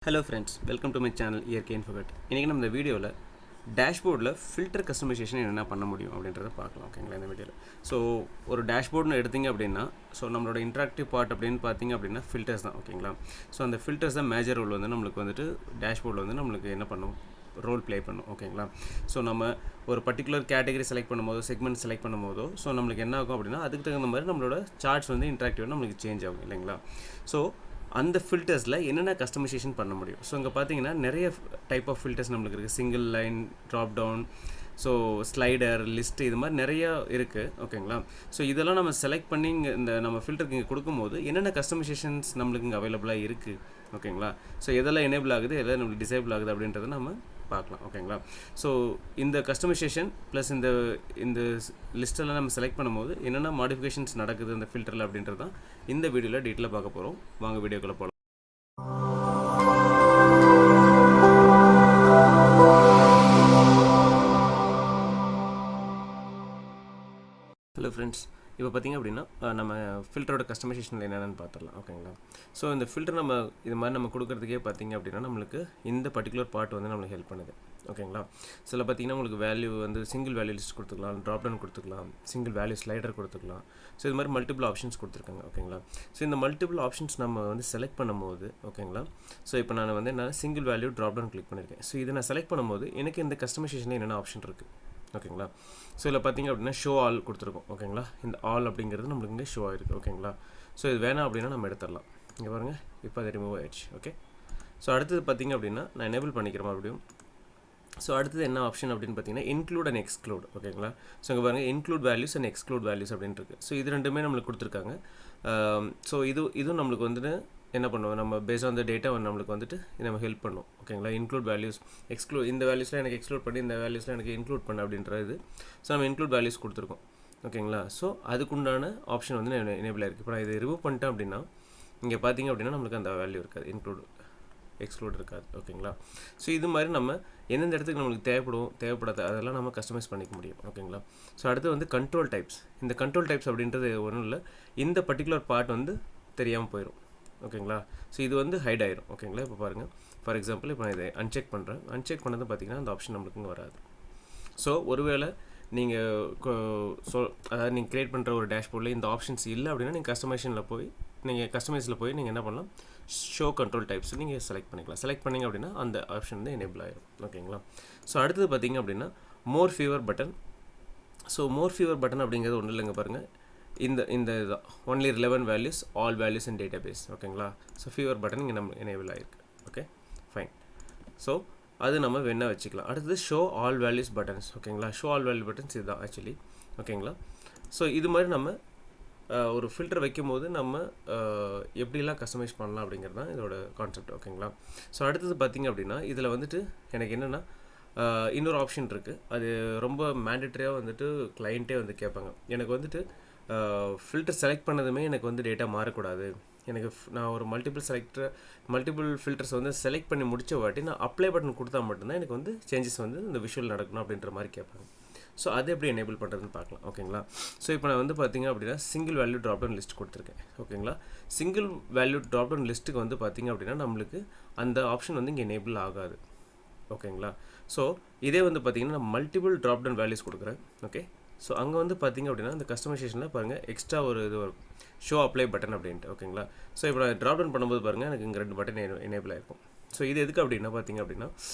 Hello friends, welcome to my channel இயற்கை இன்ஃபோகட். இன்றைக்கி நம்ம இந்த வீடியோவில் டேஷ்போர்டில் ஃபில்டர் கஸ்டமைசேஷன் என்ன பண்ண முடியும் அப்படின்றத பார்க்கலாம். ஓகேங்களா, இந்த வீடியோவில் ஸோ ஒரு டேஷ்போர்டுன்னு எடுத்திங்க அப்படின்னா நம்மளோட இன்ட்ராக்டிவ் பார்ட் அப்படின்னு பார்த்தீங்க அப்படின்னா ஃபில்டர்ஸ் தான். ஓகேங்களா, ஸோ அந்த ஃபில்டர்ஸ் தான் மேஜர் ரோல் வந்து நம்மளுக்கு வந்துட்டு டேஷ்போர்டில் வந்து நம்மளுக்கு என்ன பண்ணும், ரோல் ப்ளே பண்ணும். ஓகேங்களா, ஸோ நம்ம ஒரு பர்டிகுலர் கேட்டகரி செலக்ட் பண்ணும்போதோ செக்மெண்ட் செலக்ட் பண்ணும்போதோ நம்மளுக்கு என்ன ஆகும் அப்படின்னா அதுக்கு தகுந்த மாதிரி நம்மளோட சார்ட்ஸ் வந்து இன்ட்ராக்டிவாக நம்மளுக்கு சேஞ்ச் ஆகும் இல்லைங்களா. ஸோ அந்த ஃபில்டர்ஸில் என்னென்ன கஸ்டமைசேஷன் பண்ண முடியும். ஸோ இங்கே பார்த்தீங்கன்னா நிறைய டைப் ஆஃப் ஃபில்டர்ஸ் நம்மளுக்கு இருக்குது. Single line, drop down, so slider, list, இது மாதிரி நிறையா இருக்குது. ஓகேங்களா, ஸோ இதெல்லாம் நம்ம செலக்ட் பண்ணி இங்கே இந்த நம்ம ஃபில்டருக்கு இங்கே கொடுக்கும்போது என்னென்ன கஸ்டமைசேஷன்ஸ் நம்மளுக்கு இங்கே அவைலபிளாக இருக்குது. ஓகேங்களா, ஸோ எதெல்லாம் எனேபிள் ஆகுது, எதெல்லாம் நம்மளுக்கு டிசேபிள் ஆகுது அப்படின்றத நம்ம பார்க்கலாம். ஓகேங்களா, ஸோ இந்த கஸ்டமைசேஷன் ப்ளஸ் இந்த லிஸ்ட்டெல்லாம் நம்ம செலக்ட் பண்ணும்போது என்னென்ன மாடிஃபிகேஷன்ஸ் நடக்குது அந்த ஃபில்டரில் அப்படின்றது தான் இந்த வீடியோவில் டீட்டெயிலாக பார்க்க போகிறோம். வாங்க வீடியோக்குள்ளே போகலாம். ஹலோ ஃப்ரெண்ட்ஸ், இப்போ பார்த்திங்க அப்படின்னா நம்ம ஃபில்டரோட கஸ்டமைசேஷனில் என்னென்னு பார்த்துடலாம். ஓகேங்களா, ஸோ இந்த ஃபில்டர் நம்ம இது மாதிரி நம்ம கொடுக்குறதுக்கே பார்த்திங்க அப்படின்னா நம்மளுக்கு இந்த பர்டிகுலர் பார்ட் வந்து நம்மளுக்கு ஹெல்ப் பண்ணுது. ஓகேங்களா, சில பார்த்திங்கன்னா உங்களுக்கு வேல்யூ வந்து சிங்கிள் வேல்யூ லிஸ்ட் கொடுத்துக்கலாம், ட்ராப் டவுன் கொடுத்துக்கலாம், சிங்கிள் வேல்யூ ஸ்லைடர் கொடுத்துக்கலாம். ஸோ இது மாதிரி மல்டிபிள் ஆப்ஷன்ஸ் கொடுத்துருக்காங்க. ஓகேங்களா, ஸோ இந்த மல்டிபிள் ஆப்ஷன்ஸ் நம்ம வந்து செலக்ட் பண்ணும்போது ஓகேங்களா, ஸோ இப்போ நான் வந்து என்ன single value drop down click பண்ணியிருக்கேன். ஸோ இதை நான் செலக்ட் பண்ணும்போது எனக்கு இந்த கஸ்டமைசேஷனில் என்னென்ன ஆப்ஷன் இருக்குது. ஓகேங்களா, ஸோ இதில் பார்த்திங்க அப்படின்னா ஷோ ஆல் கொடுத்துருக்கோம். ஓகேங்களா, இந்த ஆல் அப்படிங்கிறது நம்மளுக்கு இங்கே ஷோ ஆகிருக்கு. ஓகேங்களா, ஸோ இது வேணாம் அப்படின்னா நம்ம எடுத்துடலாம். இங்கே பாருங்கள், இப்போ அது ரிமூவ் ஆயிடுச்சு. ஓகே, ஸோ அடுத்தது பார்த்திங்க அப்படின்னா நான் எனேபிள் பண்ணிக்கிறேன் மறுபடியும். ஸோ அடுத்தது என்ன ஆப்ஷன் அப்படின்னு பார்த்தீங்கன்னா இன்க்ளூட் அண்ட் எக்ஸ்க்ளூட். ஓகேங்களா, ஸோ இங்கே பாருங்கள் include values and exclude values அப்படின்ட்டு இருக்குது. ஸோ இது ரெண்டுமே நம்மளுக்கு கொடுத்துருக்காங்க. ஸோ இதுவும் நம்மளுக்கு வந்துட்டு என்ன பண்ணுவோம், நம்ம பேஸ் ஆன் த டேட்டா நம்மளுக்கு வந்துட்டு நம்ம ஹெல்ப் பண்ணும். ஓகேங்களா, இன்க்ளூட் வேல்யூஸ், இந்த வேல்யூஸில் எனக்கு எக்ஸ்க்ளூட் பண்ணி இந்த வேல்யூஸில் எனக்கு இன்க்ளூட் பண்ண அப்படின்றது. ஸோ நம்ம இன்க்ளூட் வேல்யூஸ் கொடுத்துருக்கோம். ஓகேங்களா, ஸோ அதுக்குண்டான ஆப்ஷன் வந்து எனேபிள் ஆகிருக்கு. இப்போ நான் இதை ரிமூவ் பண்ணிட்டேன் அப்படின்னா இங்கே பார்த்தீங்க அப்படின்னா நம்மளுக்கு அந்த வேல்யூ இருக்காது, இன்க்ளூட் எக்ஸ்க்ளூட் இருக்காது. ஓகேங்களா, ஸோ இது மாதிரி நம்ம எந்தெந்த இடத்துக்கு நம்மளுக்கு தேவைப்படாது அதெல்லாம் நம்ம கஸ்டமைஸ் பண்ணிக்க முடியும். ஓகேங்களா, ஸோ அடுத்து வந்து கண்ட்ரோல் டைப்ஸ். இந்த கண்ட்ரோல் டைப்ஸ் அப்படின்றது ஒன்றும் இல்லை, இந்த பர்டிகுலர் பார்ட் வந்து தெரியாமல் போயிடும். ஓகேங்களா, ஸோ இது வந்து ஹைட் ஆயிரும். ஓகேங்களா, இப்போ பாருங்கள், ஃபார் எக்ஸாம்பிள் இப்போ நான் இதை அன்செக் பண்ணுறேன். அன்செக் பண்ணது பார்த்திங்கன்னா அந்த ஆப்ஷன் நம்மளுக்கு இங்கே வராது. ஸோ ஒருவேளை நீங்கள் அதாவது நீங்கள் க்ரியேட் பண்ணுற ஒரு டேஷ்போர்டில் இந்த ஆப்ஷன்ஸ் இல்லை அப்படின்னா நீங்கள் கஸ்டமைஸில் போய் நீங்கள் என்ன பண்ணலாம், ஷோ கண்ட்ரோல் டைப்ஸ் நீங்கள் செலக்ட் பண்ணிக்கலாம். செலக்ட் பண்ணிங்க அப்படின்னா அந்த ஆப்ஷன் வந்து எனேபிள் ஆயிரும். ஓகேங்களா, ஸோ அடுத்தது பார்த்திங்க அப்படின்னா more fever button. So more fever button அப்படிங்கிறது ஒன்றும் இல்லைங்க, பாருங்கள் இந்த இதுதான் only relevant values, all values in data base. ஓகேங்களா, ஸோ ஃபீவர் பட்டன் இங்கே நம்ம எனேபிள் ஆகிருக்கு. ஓகே ஃபைன், ஸோ அது நம்ம வேணா வச்சுக்கலாம். அடுத்தது ஷோ ஆல் வேல்யூஸ் பட்டன்ஸ். ஓகேங்களா, ஷோ ஆல் வேல்யூ பட்டன்ஸ் இதுதான் ஆக்சுவலி. ஓகேங்களா, ஸோ இது மாதிரி நம்ம ஒரு ஃபில்டர் வைக்கும்போது நம்ம எப்படிலாம் கஸ்டமைஸ் பண்ணலாம் அப்படிங்கிறது தான் இதோட கான்செப்ட். ஓகேங்களா, ஸோ அடுத்தது பார்த்திங்க அப்படின்னா இதில் வந்துட்டு எனக்கு என்னென்னா இன்னொரு ஆப்ஷன் இருக்குது. அது ரொம்ப மேண்டேட்டரியாக வந்துட்டு கிளைண்ட்டே வந்து கேட்பாங்க, எனக்கு வந்துட்டு ஃபில்டர் செலக்ட் பண்ணதுமே எனக்கு வந்து டேட்டா மாறக்கூடாது. எனக்கு நான் ஒரு மல்டிபிள் ஃபில்டர்ஸ் வந்து செலக்ட் பண்ணி முடித்த வாட்டி நான் அப்ளை பட்டன் கொடுத்தா மட்டும்தான் எனக்கு வந்து சேஞ்சஸ் வந்து இந்த விஷுவல் நடக்கணும் அப்படின்ற மாதிரி கேட்பாங்க. ஸோ அதை எப்படி எனேபிள் பண்ணுறதுன்னு பார்க்கலாம். ஓகேங்களா, ஸோ இப்போ நான் வந்து பார்த்திங்க அப்படின்னா single value drop down list கொடுத்துருக்கேன். ஓகேங்களா, சிங்கிள் வேல்யூ ட்ராப் டவுன் லிஸ்ட்டுக்கு வந்து பார்த்திங்க அப்படின்னா நம்மளுக்கு அந்த ஆப்ஷன் வந்து இங்கே எனேபிள் ஆகாது. ஓகேங்களா, ஸோ இதே வந்து பார்த்திங்கன்னா நான் மல்டிபிள் ட்ராப் டவுன் வேல்யூஸ் கொடுக்குறேன். ஓகே, ஸோ அங்கே வந்து பார்த்திங்க அப்படின்னா இந்த கஸ்டமைசேஷனில் பாருங்கள் எக்ஸ்ட்ரா ஒரு இது வரும், ஷோ அப்ளை பட்டன் அப்படின்ட்டு. ஓகேங்களா, ஸோ இப்போ நான் ட்ராப் டவுன் பண்ணும்போது பாருங்கள் எனக்கு இங்கே 2 பட்டன் எனேபிள் ஆகிருக்கும். ஸோ இது எதுக்கு அப்படின்னா பார்த்திங்க அப்படின்னா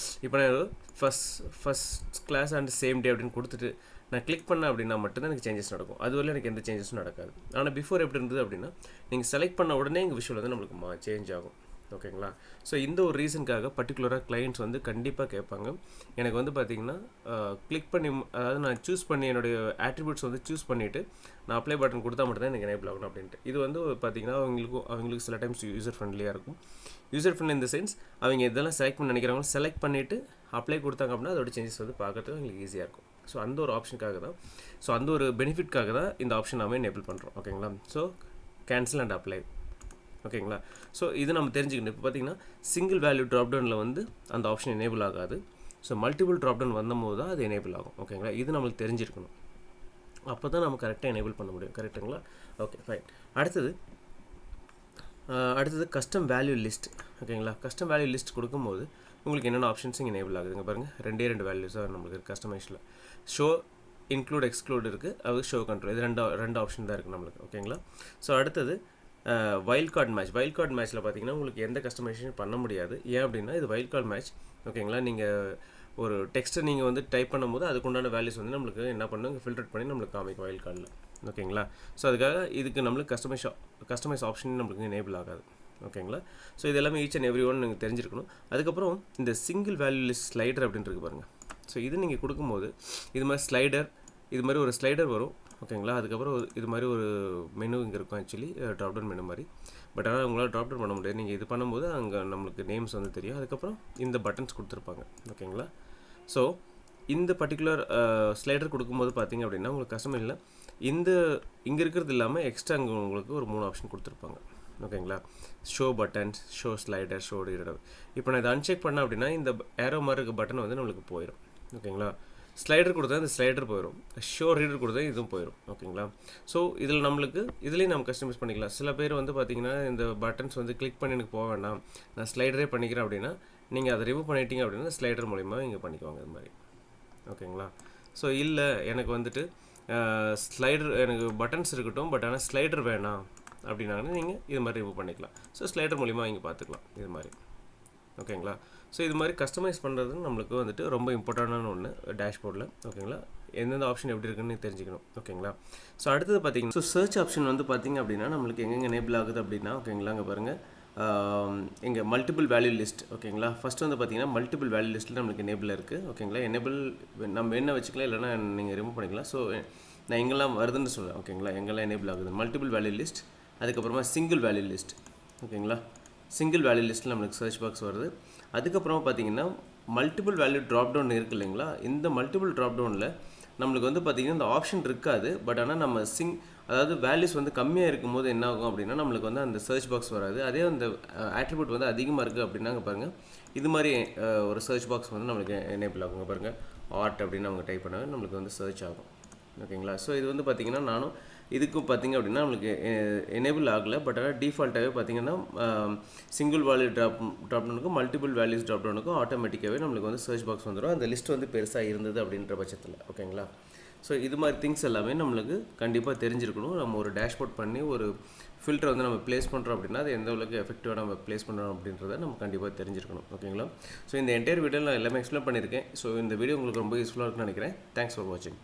இப்போ நான் first class and same day அப்படின்னு கொடுத்துட்டு நான் கிளிக் பண்ணேன் அப்படின்னா மட்டும்தான் எனக்கு சேஞ்சஸ் நடக்கும். அதுவரை எனக்கு எந்த சேஞ்சஸும் நடக்காது. ஆனால் பிஃபோர் எப்படி இருந்தது அப்படின்னா நீங்கள் செலக்ட் பண்ண உடனே எங்கள் விஷுவல் வந்து நம்மளுக்கு சேஞ்ச் ஆகும். ஓகேங்களா, ஸோ இந்த ஒரு ரீசனுக்காக பர்டிகுலராக கிளைண்ட்ஸ் வந்து கண்டிப்பாக கேட்பாங்க, எனக்கு வந்து பார்த்திங்கன்னா கிளிக் பண்ணி அதாவது நான் சூஸ் பண்ணி என்னுடைய ஆட்ரிபியூட்ஸ் வந்து சூஸ் பண்ணிவிட்டு நான் அப்ளை பட்டன் கொடுத்தா மட்டும்தான் எனக்கு எனேபிள் ஆகணும் அப்படின்ட்டு. இது வந்து பார்த்திங்கன்னா அவங்களுக்கு சில டைம்ஸ் யூசர் ஃப்ரெண்ட்லியாக இருக்கும். யூசர் ஃப்ரெண்ட்லி இந்த சென்ஸ் அவங்க இதெல்லாம் செலக்ட் பண்ணி நினைக்கிறாங்களோ செலக்ட் பண்ணிவிட்டு அப்ளை கொடுத்தாங்க அப்படின்னா அதோட சேஞ்சஸ் வந்து பார்க்கறதுக்கு அவங்களுக்கு ஈஸியாக இருக்கும். ஸோ அந்த ஒரு ஆப்ஷனுக்காக தான், ஸோ அந்த ஒரு பெனிஃபிட்காக தான் இந்த ஆப்ஷன் நம்ம எனேபிள் பண்ணுறோம். ஓகேங்களா, ஸோ கேன்சல் அண்ட் அப்ளை. ஓகேங்களா, ஸோ இது நம்ம தெரிஞ்சுக்கணும். இப்போ பார்த்திங்கன்னா சிங்கிள் வேல்யூ ட்ராப் டவுனில் வந்து அந்த ஆப்ஷன் எனேபிள் ஆகாது. ஸோ மல்டிபிள் ட்ராப் டவுன் வந்தபோது தான் அது எனேபிள் ஆகும். ஓகேங்களா, இது நம்மளுக்கு தெரிஞ்சிருக்கணும், அப்போ தான் நம்ம கரெக்டாக எனேபிள் பண்ண முடியும். கரெக்டுங்களா, ஓகே ஃபைன். அடுத்தது அடுத்தது கஸ்டம் வேல்யூ லிஸ்ட். ஓகேங்களா, கஸ்டம் வேல்யூ லிஸ்ட் கொடுக்கும்போது உங்களுக்கு என்னென்ன ஆப்ஷன்ஸ் இங்கே எனேபிள் ஆகுதுங்க பாருங்கள். ரெண்டு வேல்யூஸாக நம்மளுக்கு கஸ்டமைஸில் ஷோ இன்க்ளூட் எக்ஸ்க்ளூட் இருக்குது, அது ஷோ கண்ட்ரோல், இது ரெண்டு ஆப்ஷன் தான் இருக்குது நம்மளுக்கு. ஓகேங்களா, ஸோ அடுத்தது wild card match. Wild card மேட்ச்சில் பார்த்தீங்கன்னா உங்களுக்கு எந்த கஸ்டமைசேஷன் பண்ண முடியாது. ஏன் அப்படின்னா இது வைல்ட் கார்டு மேட்ச். ஓகேங்களா, நீங்கள் ஒரு டெக்ஸ்ட்டை நீங்கள் வந்து டைப் பண்ணும்போது அதுக்குண்டான வேல்யூஸ் வந்து நம்மளுக்கு என்ன பண்ணுங்க ஃபில்டர் பண்ணி நம்மளுக்கு காமிக்கும் வைல்ட் கார்டில். ஓகேங்களா, ஸோ அதுக்காக இதுக்கு நம்மளுக்கு கஸ்டமைஸ் ஆப்ஷன் நம்மளுக்கு எனேபிள் ஆகாது. ஓகேங்களா, ஸோ இது எல்லாமே ஈச் அண்ட் எவ்ரி ஒன் நீங்கள் தெரிஞ்சிருக்கணும். அதுக்கப்புறம் இந்த சிங்கிள் வேல்யூ லிஸ்ட் ஸ்லைடர் அப்படின்ட்டு பாருங்கள். ஸோ இது நீங்கள் கொடுக்கும்போது இது மாதிரி ஸ்லைடர், இது மாதிரி ஒரு ஸ்லைடர் வரும். ஓகேங்களா, அதுக்கப்புறம் இது மாதிரி ஒரு மெனு இங்கே இருக்கும், ஆக்சுவலி ட்ராப் டவுன் மெனு மாதிரி. பட் ஆனால் உங்களால் ட்ராப் டவுன் பண்ண முடியாது. நீங்கள் இது பண்ணும்போது அங்கே நம்மளுக்கு நேம்ஸ் வந்து தெரியும். அதுக்கப்புறம் இந்த பட்டன்ஸ் கொடுத்துருப்பாங்க. ஓகேங்களா, ஸோ இந்த பர்டிகுலர் ஸ்லைடர் கொடுக்கும்போது பார்த்தீங்க அப்படின்னா உங்களுக்கு கஸ்டமைஸில் இங்கே இருக்கிறது இல்லாமல் எக்ஸ்ட்ரா அங்கே உங்களுக்கு ஒரு 3 ஆப்ஷன் கொடுத்துருப்பாங்க. ஓகேங்களா, show buttons, show slider, show reader. இப்போ நான் இதை அன்செக் பண்ணேன் அப்படின்னா இந்த ஏரோ மாதிரி இருக்க பட்டன் வந்து நம்மளுக்கு போயிடும். ஓகேங்களா, ஸ்லைடர் கொடுத்தா இந்த ஸ்லைடர் போயிடும், ஷோ ரீடர் கொடுத்தா இதுவும் போயிடும். ஓகேங்களா, ஸோ இதில் நம்மளுக்கு இதுலேயும் நம்ம கஸ்டமைஸ் பண்ணிக்கலாம். சில பேர் வந்து பார்த்திங்கன்னா இந்த பட்டன்ஸ் வந்து கிளிக் பண்ணி எனக்கு போக வேண்டாம், நான் ஸ்லைடரே பண்ணிக்கிறேன் அப்படின்னா நீங்கள் அதை ரிமூவ் பண்ணிட்டீங்க அப்படின்னா ஸ்லைடர் மூலிமா இங்கே பண்ணிக்குவாங்க இது மாதிரி. ஓகேங்களா, ஸோ இல்லை எனக்கு வந்துட்டு ஸ்லைடர் எனக்கு பட்டன்ஸ் இருக்கட்டும், பட் ஆனால் ஸ்லைடர் வேணாம் அப்படின்னாங்கன்னா நீங்கள் இது மாதிரி ரிமூவ் பண்ணிக்கலாம். ஸோ ஸ்லைடர் மூலிமா இங்கே பார்த்துக்கலாம் இது மாதிரி. ஓகேங்களா, ஸோ இது மாதிரி கஸ்டமைஸ் பண்ணுறது நம்மளுக்கு வந்துட்டு ரொம்ப இம்பார்ட்டண்டான ஒன்று டேஷ்போர்டில். ஓகேங்களா, எந்தெந்த ஆப்ஷன் எப்படி இருக்குன்னு தெரிஞ்சுக்கணும். ஓகேங்களா, ஸோ அடுத்தது பார்த்தீங்கன்னா ஸோ சர்ச் ஆப்ஷன் வந்து பார்த்திங்க அப்படின்னா நம்மளுக்கு எங்கெங்கே எனேபிள் ஆகுது அப்படின்னா, ஓகேங்களா, அங்கே பாருங்கள் இங்கே மல்டிபிள் வேல்யூ லிஸ்ட். ஓகேங்களா, ஃபஸ்ட்டு வந்து பார்த்திங்கன்னா மல்டிபிள் வேல்யூ லிஸ்ட்டில் நம்மளுக்கு எனேபிள் இருக்குது. ஓகேங்களா, எனேபிள் நம்ம என்ன வச்சுக்கலாம், இல்லைனா நீங்கள் ரிமூவ் பண்ணிக்கலாம். ஸோ நான் எங்கெல்லாம் வருதுன்னு சொல்லுவேன். ஓகேங்களா, எங்கெல்லாம் எனேபிள் ஆகுது மல்டிபிள் வேல்யூ லிஸ்ட். அதுக்கப்புறமா சிங்கிள் வேல்யூ லிஸ்ட். ஓகேங்களா, சிங்கிள் வேல்யூ லிஸ்ட்டில் நம்மளுக்கு சர்ச் பாக்ஸ் வருது. அதுக்கப்புறமா பார்த்தீங்கன்னா மல்டிபிள் வேல்யூ ட்ராப் டவுன் இருக்குது இல்லைங்களா, இந்த மல்டிபிள் ட்ராப் டவுனில் நம்மளுக்கு வந்து பார்த்திங்கன்னா இந்த ஆப்ஷன் இருக்காது. பட் ஆனால் நம்ம அதாவது வேல்யூஸ் வந்து கம்மியாக இருக்கும்போது என்ன ஆகும் அப்படின்னா நம்மளுக்கு வந்து அந்த சர்ச் பாக்ஸ் வராது. அதே அந்த ஆட்ரிபியூட் வந்து அதிகமாக இருக்குது அப்படின்னா பாருங்கள் இது மாதிரி ஒரு சர்ச் பாக்ஸ் வந்து நம்மளுக்கு எனேபிள் ஆகுங்க. பாருங்கள் ஆர்ட் அப்படின்னு அவங்க டைப் பண்ணாங்க நம்மளுக்கு வந்து சர்ச் ஆகும். ஓகேங்களா, ஸோ இது வந்து பார்த்திங்கன்னா நானும் இதுக்கும் பார்த்திங்க அப்படின்னா நம்மளுக்கு எனேபிள் ஆகலை. பட் ஆனால் டிஃபால்ட்டாகவே பார்த்திங்கன்னா சிங்கிள் வேல்யூ ட்ராப் டவுனுக்கும் மல்டிபிள் வேல்யூஸ் ட்ராப் டவுனுக்கும் ஆட்டோமேட்டிக்காகவே நம்மளுக்கு வந்து சர்ச் பாக்ஸ் வந்துடும், அந்த லிஸ்ட் வந்து பெருசாக இருந்தது அப்படின்ற பட்சத்தில். ஓகேங்களா, ஸோ இது மாதிரி திங்ஸ் எல்லாமே நம்மளுக்கு கண்டிப்பாக தெரிஞ்சிருக்கணும். நம்ம ஒரு டேஷ்போர்ட் பண்ணி ஒரு ஃபில்டர் வந்து நம்ம ப்ளேஸ் பண்ணுறோம் அப்படின்னா அது எந்த அளவுக்கு எஃபெக்டிவாக நம்ம ப்ளேஸ் பண்ணுறோம் அப்படின்றத நம்ம கண்டிப்பாக தெரிஞ்சிருக்கணும். ஓகேங்களா, ஸோ இந்த என்டையர் வீடியோவில் நான் எல்லாமே எக்ஸ்பிளைன் பண்ணியிருக்கேன். ஸோ இந்த வீடியோ உங்களுக்கு ரொம்ப யூஸ்ஃபுல்லாக இருக்குன்னு நினைக்கிறேன். தேங்க்ஸ் ஃபார் வாட்சிங்.